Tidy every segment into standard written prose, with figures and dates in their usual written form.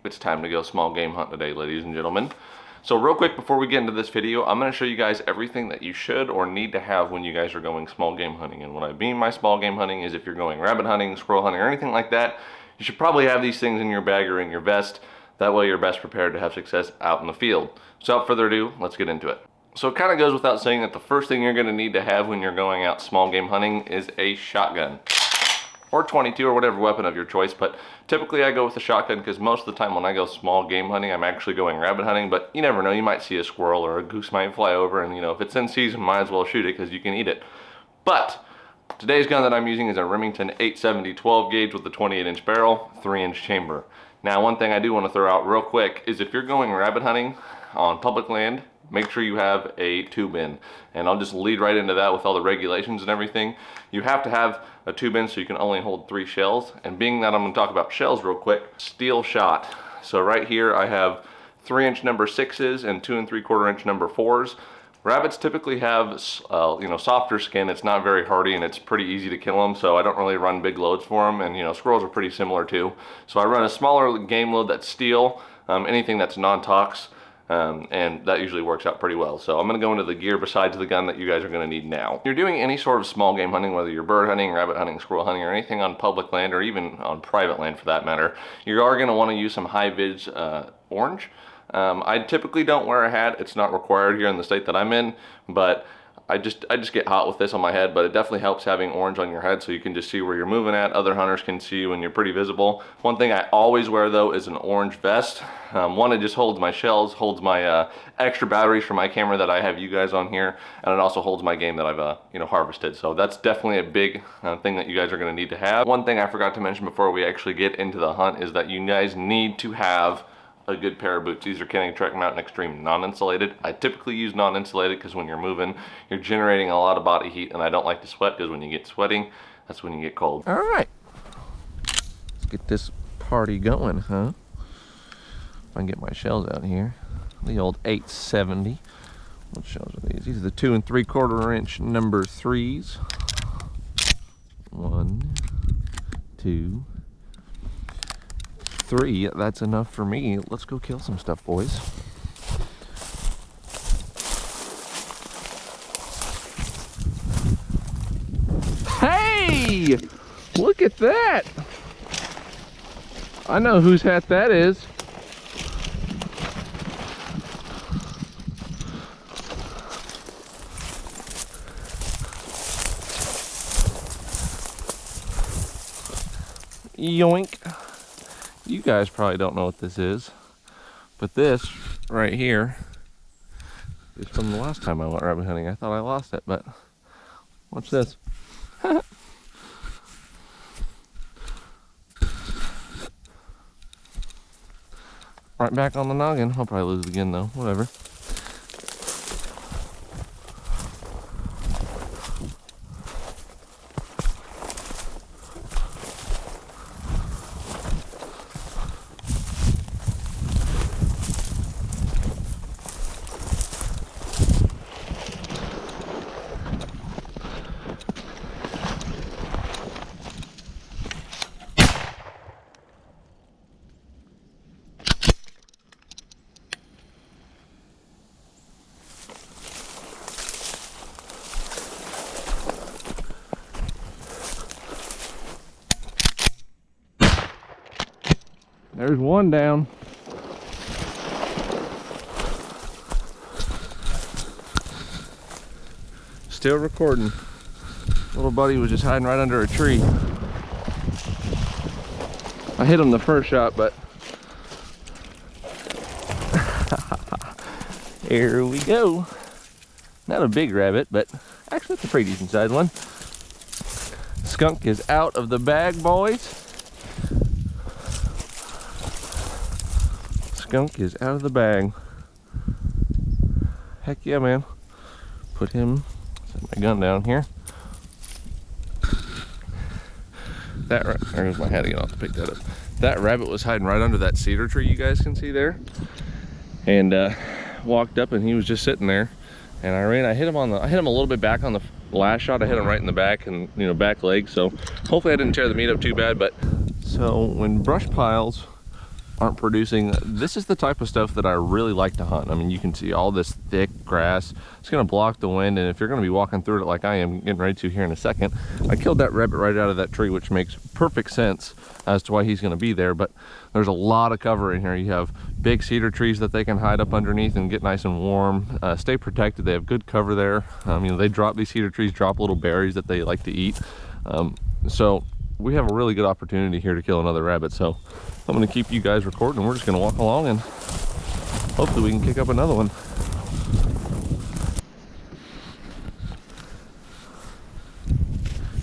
It's time to go small game hunt today, ladies and gentlemen. So real quick before we get into this video, I'm going to show you guys everything that you should or need to have when you guys are going small game hunting. And what I mean by small game hunting is if you're going rabbit hunting, squirrel hunting, or anything like that, you should probably have these things in your bag or in your vest. That way you're best prepared to have success out in the field. So without further ado, let's get into it. So it kind of goes without saying that the first thing you're going to need to have when you're going out small game hunting is a shotgun. Or 22 or whatever weapon of your choice, but typically I go with a shotgun because most of the time when I go small game hunting, I'm actually going rabbit hunting, but you never know, you might see a squirrel or a goose might fly over, and if it's in season, might as well shoot it because you can eat it. But today's gun that I'm using is a Remington 870 12 gauge with a 28-inch barrel, 3-inch chamber. Now one thing I do want to throw out real quick is if you're going rabbit hunting on public land, make sure you have a tube in. And I'll just lead right into that with all the regulations and everything. You have to have a tube in so you can only hold 3 shells. And being that I'm going to talk about shells real quick, steel shot. So right here I have 3-inch number 6s and 2 3/4-inch number 4s. Rabbits typically have softer skin. It's not very hardy and it's pretty easy to kill them, so I don't really run big loads for them. And squirrels are pretty similar too. So I run a smaller game load that's steel, anything that's non-tox. And that usually works out pretty well. So I'm going to go into the gear besides the gun that you guys are going to need now. If you're doing any sort of small game hunting, whether you're bird hunting, rabbit hunting, squirrel hunting, or anything on public land, or even on private land for that matter, you are going to want to use some high-vis orange. I typically don't wear a hat. It's not required here in the state that I'm in, but I just get hot with this on my head, but it definitely helps having orange on your head so you can just see where you're moving at. Other hunters can see you and you're pretty visible. One thing I always wear though is an orange vest. One, it just holds my shells, holds my extra batteries for my camera that I have you guys on here, and it also holds my game that I've harvested. So that's definitely a big thing that you guys are going to need to have. One thing I forgot to mention before we actually get into the hunt is that you guys need to have a good pair of boots. These are Canning Trek Mountain Extreme non-insulated. I typically use non-insulated because when you're moving, you're generating a lot of body heat, and I don't like to sweat because when you get sweating, that's when you get cold. All right, let's get this party going, huh? If I can get my shells out here. The old 870. What shells are these? These are the 2 3/4-inch number 3s. 1, 2, 3. That's enough for me. Let's go kill some stuff, boys. Hey! Look at that! I know whose hat that is. Yoink. You guys probably don't know what this is, but this right here is from the last time I went rabbit hunting. I thought I lost it, but watch this. Right back on the noggin. I'll probably lose it again though, whatever. There's one down. Still recording. Little buddy was just hiding right under a tree. I hit him the first shot, but here we go. Not a big rabbit, but actually it's a pretty decent sized one. Skunk is out of the bag, boys. Skunk is out of the bag. Heck yeah, man. Put him, set my gun down here. That right, there's my hat again. I'll have to pick that up. That rabbit was hiding right under that cedar tree you guys can see there. And walked up and he was just sitting there. And I hit him a little bit back on the last shot. I hit him right in the back and back leg. So hopefully I didn't tear the meat up too bad. But so when brush piles aren't producing. This is the type of stuff that I really like to hunt. I mean, you can see all this thick grass. It's gonna block the wind, and if you're gonna be walking through it like I am getting ready to here in a second, I killed that rabbit right out of that tree, which makes perfect sense as to why he's gonna be there. But there's a lot of cover in here. You have big cedar trees that they can hide up underneath and get nice and warm, stay protected. They have good cover there. You know, they drop, these cedar trees drop little berries that they like to eat. So we have a really good opportunity here to kill another rabbit. So I'm going to keep you guys recording, and we're just going to walk along and hopefully we can kick up another one.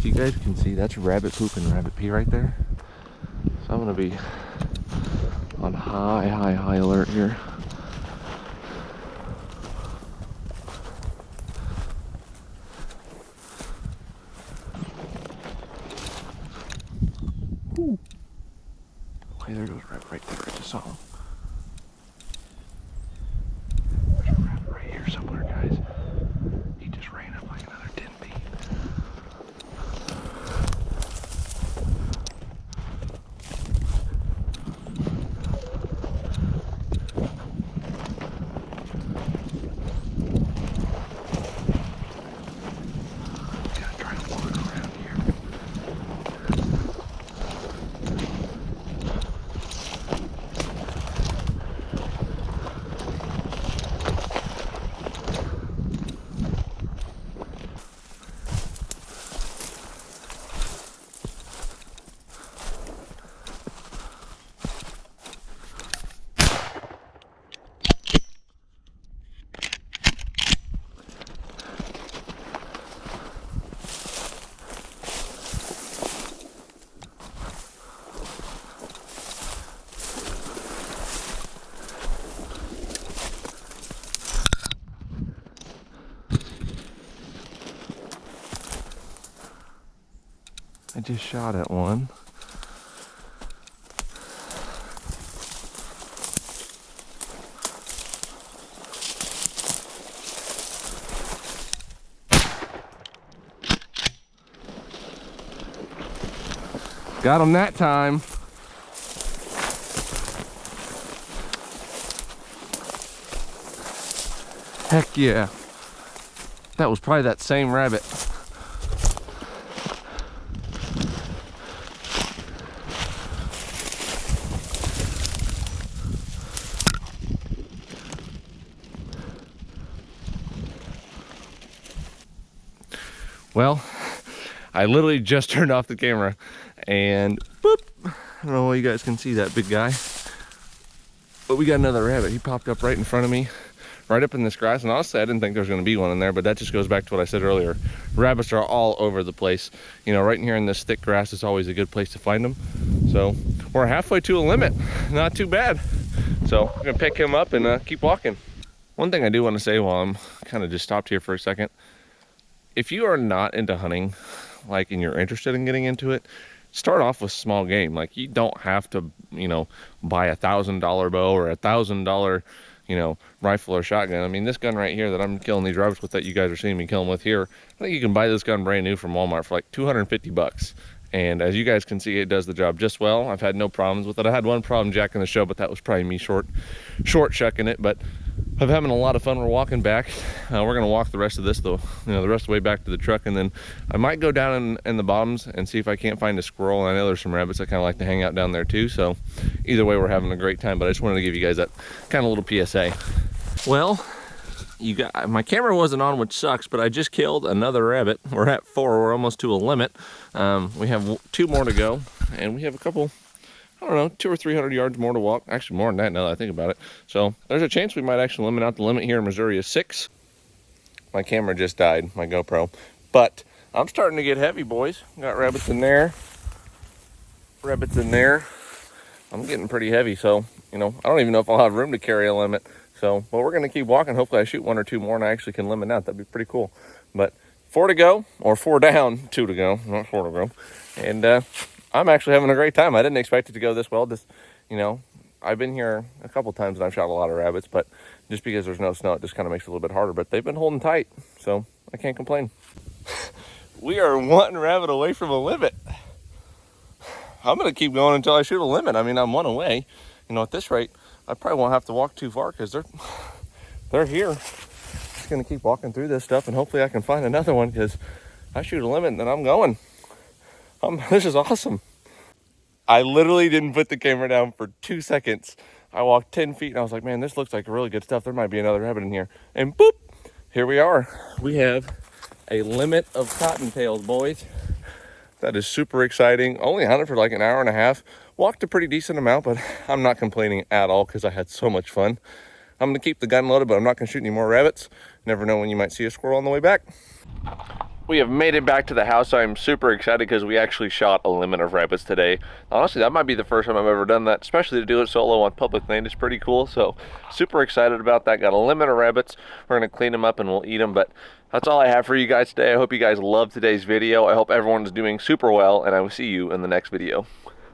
You guys can see that's rabbit poop and rabbit pee right there. So I'm going to be on high alert here. Okay, there goes rabbit right there. I just saw him. There's a rabbit right here somewhere, guys. He just ran up like another 10 feet. Gotta try to walk around here. I just shot at one. Got him that time. Heck yeah. That was probably that same rabbit. Well, I literally just turned off the camera and boop. I don't know if you guys can see that big guy, but we got another rabbit. He popped up right in front of me, right up in this grass. And honestly, I didn't think there was going to be one in there, but that just goes back to what I said earlier. Rabbits are all over the place. You know, right in here in this thick grass is always a good place to find them. So we're halfway to a limit. Not too bad. So I'm going to pick him up and keep walking. One thing I do want to say while I'm kind of just stopped here for a second, if you are not into hunting, like, and you're interested in getting into it, start off with small game. Like, you don't have to, you know, buy $1,000 bow or $1,000, you know, rifle or shotgun. I mean, this gun right here that I'm killing these rabbits with that you guys are seeing me kill them with here, I think you can buy this gun brand new from Walmart for like 250 bucks. And as you guys can see, it does the job just well. I've had no problems with it. I had one problem jacking the show, but that was probably me short shucking it. But I'm having a lot of fun. We're walking back. We're gonna walk the rest of this, though, you know, the rest of the way back to the truck, and then I might go down in the bottoms and see if I can't find a squirrel. And I know there's some rabbits that kind of like to hang out down there too. So either way, we're having a great time. But I just wanted to give you guys that kind of little PSA. Well, my camera wasn't on, which sucks, but I just killed another rabbit. We're at 4. We're almost to a limit. We have 2 more to go, and we have a couple, I don't know, 200 or 300 yards more to walk. Actually, more than that now that I think about it. So there's a chance we might actually limit out. The limit here in Missouri is 6. My camera just died, my GoPro. But I'm starting to get heavy, boys. Got rabbits in there. Rabbits in there. I'm getting pretty heavy, so, you know, I don't even know if I'll have room to carry a limit. So, but we're going to keep walking. Hopefully I shoot 1 or 2 more and I actually can limit out. That'd be pretty cool. But 4 to go, or 4 down, 2 to go, not 4 to go. And I'm actually having a great time. I didn't expect it to go this well. Just, you know, I've been here a couple times and I've shot a lot of rabbits, but just because there's no snow, it just kind of makes it a little bit harder. But they've been holding tight, so I can't complain. We are 1 rabbit away from a limit. I'm going to keep going until I shoot a limit. I mean, I'm 1 away. You know, at this rate, I probably won't have to walk too far because they're here. Just gonna keep walking through this stuff and hopefully I can find another one because I shoot a limit and then I'm going. This is awesome. I literally didn't put the camera down for 2 seconds. I walked 10 feet and I was like, man, this looks like really good stuff. There might be another rabbit in here. And boop, here we are. We have a limit of cottontails, boys. That is super exciting. Only hunted for like an hour and a half. Walked a pretty decent amount, but I'm not complaining at all because I had so much fun. I'm gonna keep the gun loaded, but I'm not gonna shoot any more rabbits. Never know when you might see a squirrel on the way back. We have made it back to the house. I'm super excited because we actually shot a limit of rabbits today. Honestly, that might be the first time I've ever done that, especially to do it solo on public land. It's pretty cool, so super excited about that. Got a limit of rabbits. We're gonna clean them up and we'll eat them, but that's all I have for you guys today. I hope you guys loved today's video. I hope everyone's doing super well, and I will see you in the next video.